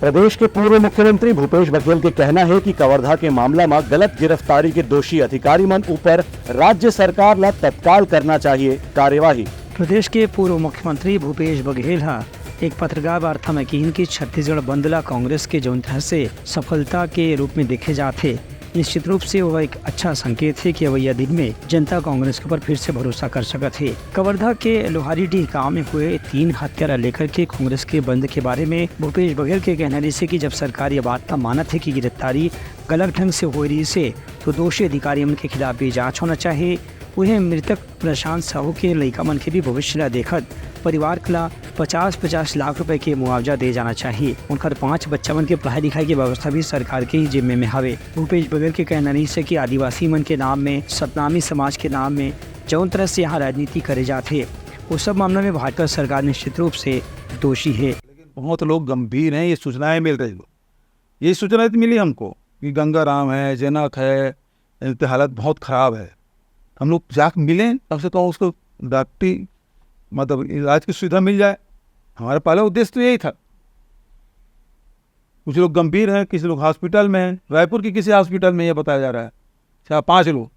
प्रदेश के पूर्व मुख्यमंत्री भूपेश बघेल के कहना है कि कवर्धा के मामला में गलत गिरफ्तारी के दोषी अधिकारी मन ऊपर राज्य सरकार ला तत्काल करना चाहिए कार्यवाही। प्रदेश के पूर्व मुख्यमंत्री भूपेश बघेल एक पत्रकार वार्ता में कही कि छत्तीसगढ़ बंद ला कांग्रेस के जौन तरह से सफलता के रूप में देखे जाते, निश्चित रूप से वह एक अच्छा संकेत है कि अवैया दिन में जनता कांग्रेस के ऊपर फिर से भरोसा कर सकत है। कवर्धा के लोहारीडीह गांव में हुए 3 हत्या लेकर के कांग्रेस के बंद के बारे में भूपेश बघेल के कहने से कि जब सरकार ये बात का मानत है कि गिरफ्तारी गलत ढंग से हो रही से तो दोषी अधिकारियों के खिलाफ भी जाँच होना चाहिए। उन्हें मृतक प्रशांत साहू के लड़का मन के भी भविष्य ला देखत परिवार का 50-50 लाख रुपए के मुआवजा दे जाना चाहिए। उनका 5 बच्चा मन के पढ़ाई लिखाई की व्यवस्था भी सरकार के ही जिम्मे में हवे। भूपेश बघेल के कहना नहीं से कि आदिवासी मन के नाम में, सतनामी समाज के नाम में जौन तरह से यहाँ राजनीति करे जाते उस सब मामलों में भाजपा सरकार निश्चित रूप से दोषी है। लेकिन बहुत लोग गंभीर हैं, ये सूचनाएं मिल रही, ये सूचनाएं मिली हमको कि गंगाराम है, जनक है, इनकी हालत बहुत ख़राब है। हम लोग जाकर मिलें, कम से कम उसको डॉक्टरी मतलब इलाज की सुविधा मिल जाए। हमारा पहला उद्देश्य तो यही था। कुछ लोग गंभीर हैं, किसी लोग हॉस्पिटल में हैं। रायपुर की किसी हॉस्पिटल में ये बताया जा रहा है 5 लोग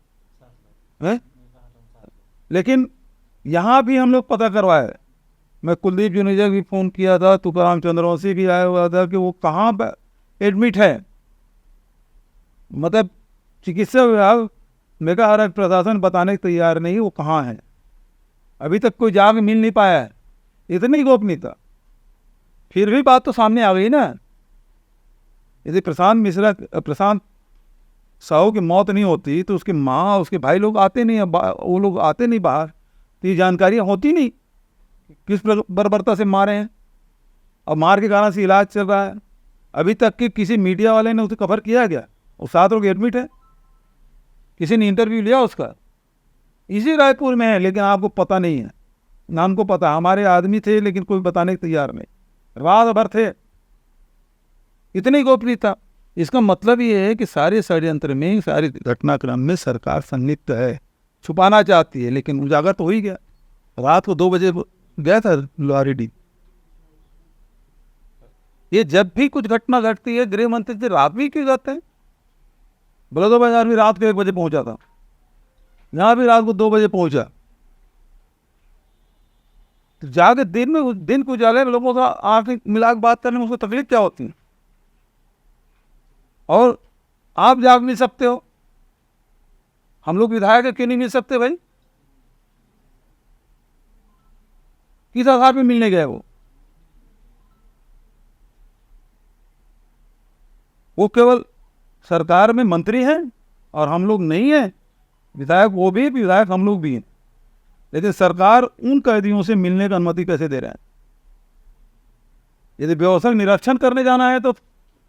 हैं, लेकिन यहाँ भी हम लोग पता करवाए। मैं कुलदीप जुनेजा भी फ़ोन किया था, तुकाराम चंद्रवंशी भी आया हुआ था कि वो कहाँ पर एडमिट है। मतलब चिकित्सा विभाग मेरा हर प्रशासन बताने को तैयार नहीं वो कहाँ है। अभी तक कोई जाग मिल नहीं पाया है, इतनी गोपनीयता। फिर भी बात तो सामने आ गई ना। यदि प्रशांत साहू की मौत नहीं होती तो उसकी माँ, उसके भाई लोग आते नहीं, वो लोग आते नहीं बाहर, तो ये जानकारियाँ होती नहीं किस बर्बरता से मारे हैं और मार के कारण से इलाज चल रहा है। अभी तक कि किसी मीडिया वाले ने उसे कवर किया गया। वो 7 लोग एडमिट है, किसी ने इंटरव्यू लिया उसका? इसी रायपुर में है, लेकिन आपको पता नहीं है। नाम को पता, हमारे आदमी थे लेकिन कोई बताने को तैयार नहीं, रात भर थे, इतनी गोपनीयता। इसका मतलब ये है कि सारे षड्यंत्र में, सारे घटनाक्रम में सरकार संलिप्त है, छुपाना चाहती है, लेकिन उजागर तो हो ही गया। रात को 2 बजे गया था लोहारीडीह। ये जब भी कुछ घटना घटती है गृह मंत्री से रात भी क्यों जाते हैं? बलौदाबाजार भी रात को 1 बजे पहुंचा था, यहाँ भी रात को 2 बजे पहुंचा। तो जाके दिन को उजाले लोगों का आंख मिला के बात करने में उसको तकलीफ क्या होती है? और आप जाग नहीं सकते हो, हम लोग विधायक क्यों नहीं मिल सकते भाई? किस आधार पे मिलने गए? वो केवल सरकार में मंत्री हैं और हम लोग नहीं हैं। विधायक वो भी, विधायक हम लोग भी हैं, लेकिन सरकार उन कैदियों से मिलने की अनुमति कैसे दे रहे हैं? यदि व्यवस्था निरीक्षण करने जाना है तो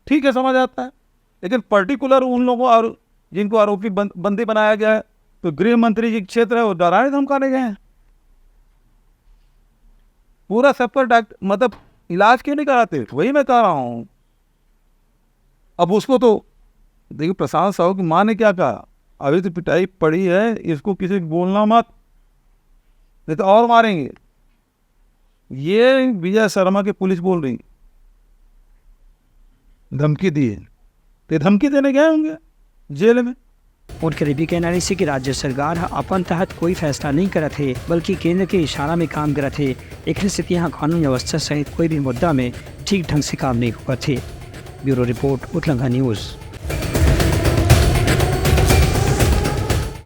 ठीक है, समझ आता है, लेकिन पर्टिकुलर उन लोगों और जिनको आरोपी बंदी बनाया गया है तो गृह मंत्री जी क्षेत्र है, वो डराने धमकाने गए हैं। पूरा सेपरेट मतलब इलाज क्यों नहीं कराते? वही मैं कह रहा हूँ। अब उसको तो देखिए, प्रशांत साहू की माँ ने क्या कहा, अभी तो पिटाई पड़ी है, इसको किसी को बोलना मत, नहीं तो और मारेंगे। ये विजय शर्मा की पुलिस बोल रही, धमकी दी है, तो धमकी देने गए होंगे जेल में। उनके ये भी कहना नहीं कि राज्य सरकार अपन तहत कोई फैसला नहीं करत है, बल्कि केंद्र के इशारा में काम करत है। एक स्थिति यहाँ कानून व्यवस्था सहित कोई भी मुद्दा में ठीक ढंग से काम नहीं हुआ थे। ब्यूरो रिपोर्ट, उठलंघा न्यूज़।